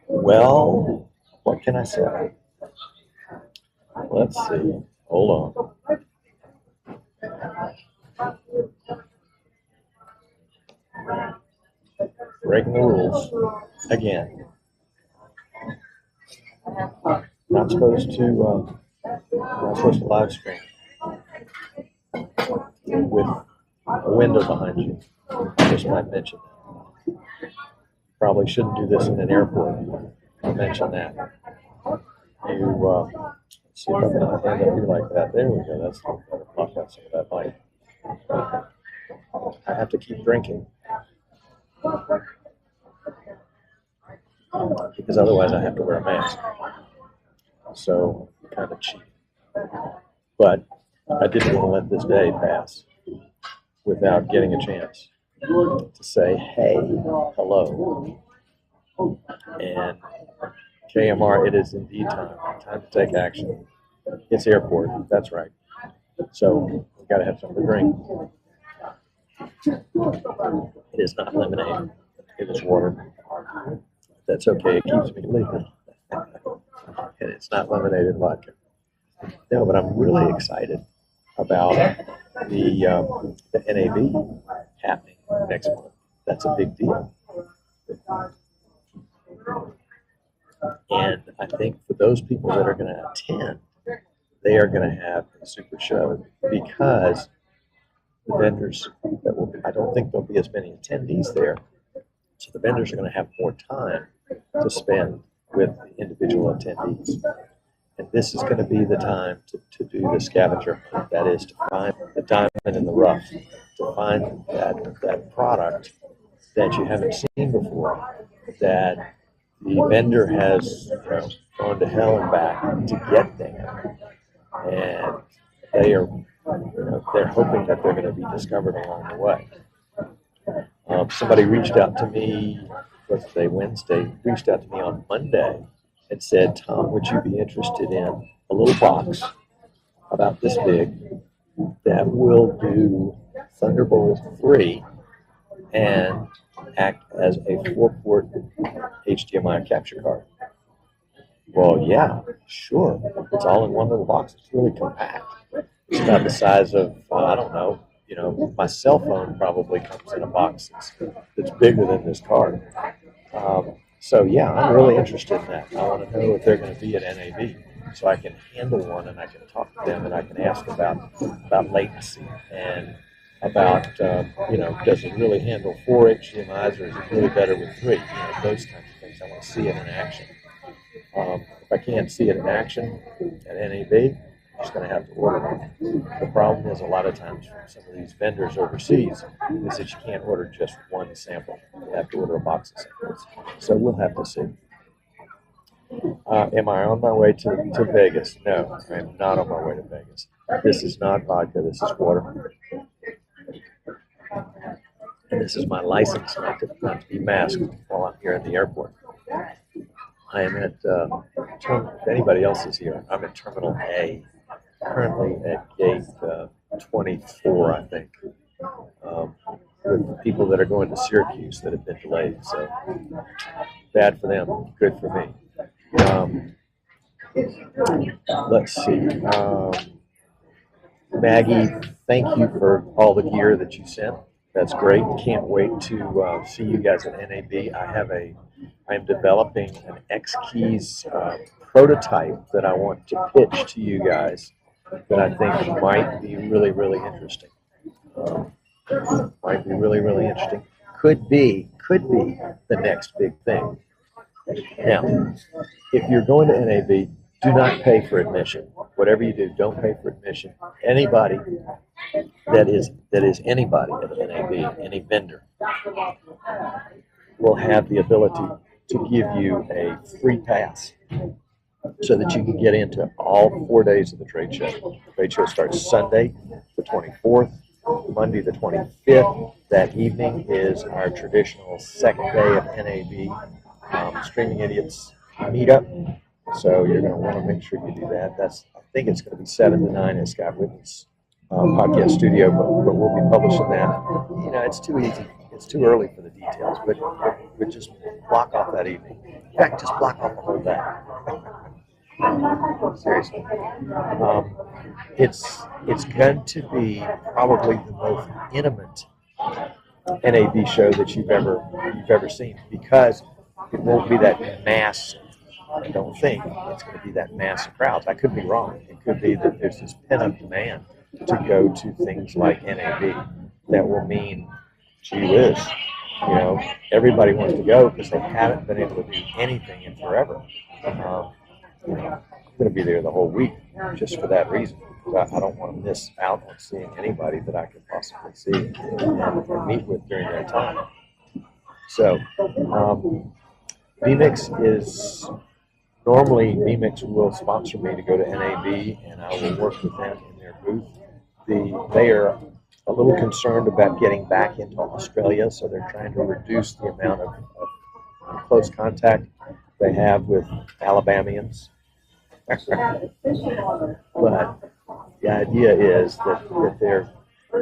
Well, what can I say? Let's see. Hold on. Breaking the rules again. Not supposed to. Not supposed to live stream with a window behind you. I just might mention that. Probably shouldn't do this in an airport. I'll mention that. Let's see if I can end up here like that. There we go. That's better. Block out some of that light. I have to keep drinking because otherwise I have to wear a mask. So kind of cheap. But I didn't want to let this day pass without getting a chance to say, hey, hello. And KMR, it is indeed time to take action. It's airport, that's right. So we've got to have something to drink. It is not lemonade, it is water. That's okay, it keeps me legal. And it's not lemonade and vodka. No, but I'm really excited about the NAB happening next month. That's a big deal. And I think for those people that are going to attend, they are going to have a super show because the vendors I don't think there'll be as many attendees there. So the vendors are going to have more time to spend with the individual attendees. And this is going to be the time to do the scavenger hunt. That is to find the diamond in the rough, to find that product that you haven't seen before, that the vendor has gone to hell and back to get there. And they're hoping that they're going to be discovered along the way. Somebody reached out to me, Wednesday, reached out to me on Monday and said, Tom, would you be interested in a little box about this big that will do Thunderbolt 3 and act as a 4-port HDMI capture card? Well, yeah, sure. It's all in one little box. It's really compact. It's about the size of, I don't know, my cell phone probably comes in a box that's bigger than this card. So yeah, I'm really interested in that. I want to know if they're going to be at NAB so I can handle one and I can talk to them and I can ask about latency and about, does it really handle 4 HDMIs or is it really better with 3? Those kinds of things. I want to see it in action. If I can't see it in action at NAB, I'm just going to have to order one. The problem is a lot of times from some of these vendors overseas is that you can't order just one sample. You have to order a box of samples. So we'll have to see. Am I on my way to Vegas? No, I'm not on my way to Vegas. This is not vodka. This is water. And this is my license not to be masked while I'm here at the airport. I am at, if anybody else is here, I'm at Terminal A, currently at gate 24, I think, with people that are going to Syracuse that have been delayed. So bad for them, good for me. Let's see. Maggie, thank you for all the gear that you sent. That's great. Can't wait to see you guys at NAB. I'm developing an X Keys prototype that I want to pitch to you guys that I think might be really, really interesting. Might be really, really interesting. Could be the next big thing. Now, if you're going to NAB, do not pay for admission. Whatever you do, don't pay for admission. Anybody that is anybody at NAB, any vendor, will have the ability to give you a free pass so that you can get into all 4 days of the trade show. The trade show starts Sunday, the 24th, Monday, the 25th. That evening is our traditional second day of NAB Streaming Idiots meetup. So you're going to want to make sure you do that. I think it's going to be 7 to 9 at Scott Whitney's podcast studio, but we'll be publishing that. You know, it's too easy. It's too early for the details, but we just block off that evening. In fact, just block off the whole day. Seriously. It's going to be probably the most intimate NAB show that you've ever seen, because it won't be that mass. I don't think it's going to be that mass of crowds. I could be wrong. It could be that there's this pent-up demand to go to things like NAB that will mean, gee whiz, you know, everybody wants to go because they haven't been able to do anything in forever. You know, I'm going to be there the whole week just for that reason. I don't want to miss out on seeing anybody that I could possibly see and meet with during that time. So, vMix is, normally vMix will sponsor me to go to NAB, and I will work with them in their booth. They are a little concerned about getting back into Australia, so they're trying to reduce the amount of close contact they have with Alabamians. But the idea is that they're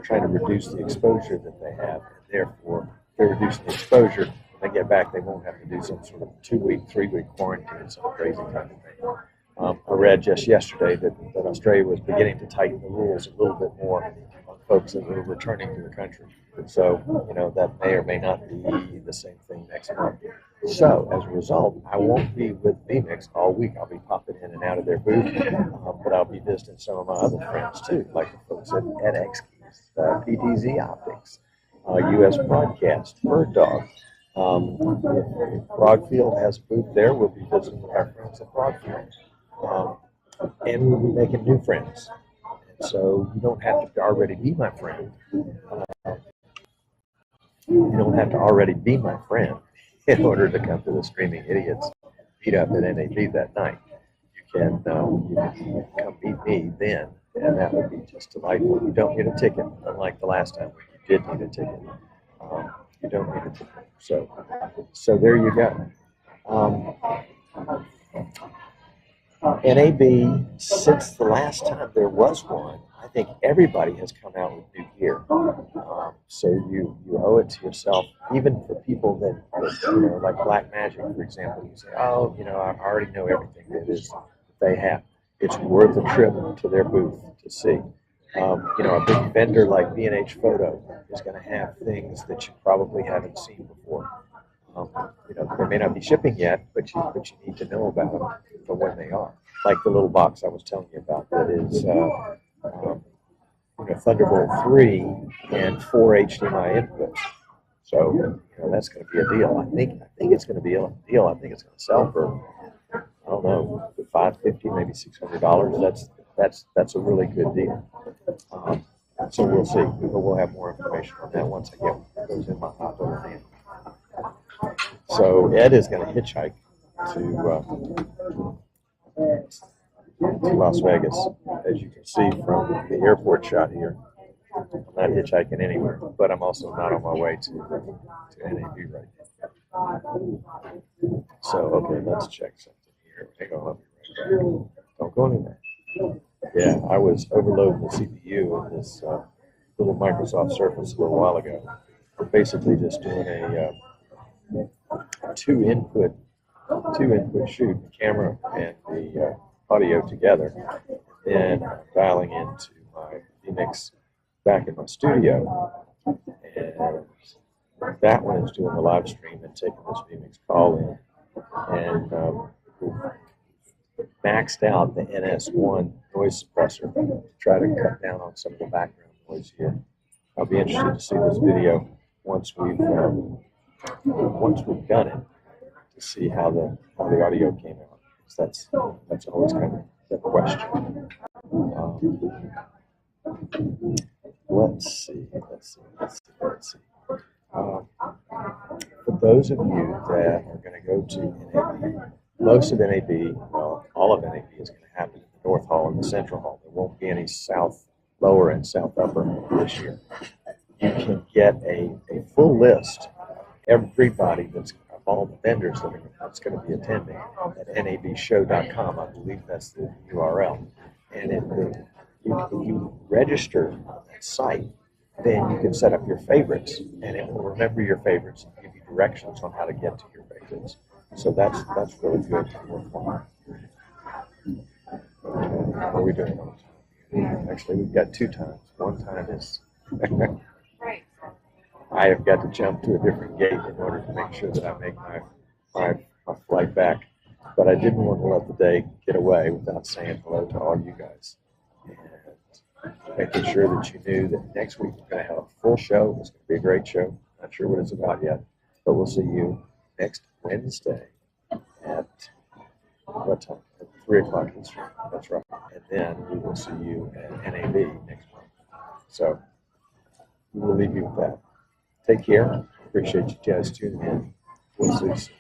trying to reduce the exposure that they have, and therefore, if they reduce the exposure, when they get back, they won't have to do some sort of 2-week, 3-week quarantine, some crazy kind of thing. I read just yesterday that Australia was beginning to tighten the rules a little bit more on folks that were returning to the country. So, you know, that may or may not be the same thing next month. So, as a result, I won't be with vMix all week. I'll be popping in and out of their booth, but I'll be visiting some of my other friends too, like the folks at X-Keys, PTZ Optics, US Broadcast, Bird Dog. If Broadfield has a booth there, we'll be visiting with our friends at Broadfield. And we'll be making new friends. And so you don't have to already be my friend. You don't have to already be my friend in order to come to the Screaming Idiots meet up at NAB that night. You can come meet me then, and that would be just delightful. You don't need a ticket, unlike the last time when you did need a ticket. You don't need a ticket. So there you go. NAB, since the last time there was one, I think everybody has come out with new gear. So you owe it to yourself, even for people that you know, like Black Magic, for example. You say, oh, you know, I already know everything that is that they have. It's worth a trip to their booth to see. You know, a big vendor like B&H Photo is going to have things that you probably haven't seen before. You know, they may not be shipping yet, but you need to know about them for when they are. Like the little box I was telling you about that is you know, Thunderbolt 3 and 4 HDMI inputs. So, you know, that's going to be a deal. I think it's going to be a deal. I think it's going to sell for, I don't know, $550, maybe $600. That's a really good deal. So we'll see. We'll have more information on that once I get those in my hot little hand. So Ed is going to hitchhike to Las Vegas, as you can see from the airport shot here. I'm not hitchhiking anywhere, but I'm also not on my way to NAB right now. So, okay, let's check something here. Hang on, I'll be right back. Don't go anywhere. Yeah, I was overloading the CPU in this little Microsoft Surface a little while ago. We're basically just doing a two input shoot, the camera and the audio together, and dialing into my vMix back in my studio. And that one is doing the live stream and taking this vMix call in. And maxed out the NS1 noise suppressor to try to cut down on some of the background noise here. I'll be interested to see this video once we've done it, to see how the audio came out. That's always kind of the question. Let's see. For those of you that are going to go to NAB, most of NAB, well, all of NAB is going to happen in the North Hall and the Central Hall. There won't be any South Lower and South Upper this year. You can get a full list of everybody of all the vendors that's going to be attending at nabshow.com. I believe that's the URL. And you register on that site, then you can set up your favorites, and it will remember your favorites and give you directions on how to get to your favorites. So that's really good to work on. What are we doing? Actually, we've got 2 times. One time is I have got to jump to a different gate in order to make sure that I make my flight back. But I didn't want to let the day get away without saying hello to all you guys. And making sure that you knew that next week we're going to have a full show. It's going to be a great show. Not sure what it's about yet, but we'll see you next Wednesday at what time? At 3 o'clock Eastern. That's right. And then we will see you at NAB next month. So we will leave you with that. Take care. Appreciate you guys tuning in. We'll see you soon.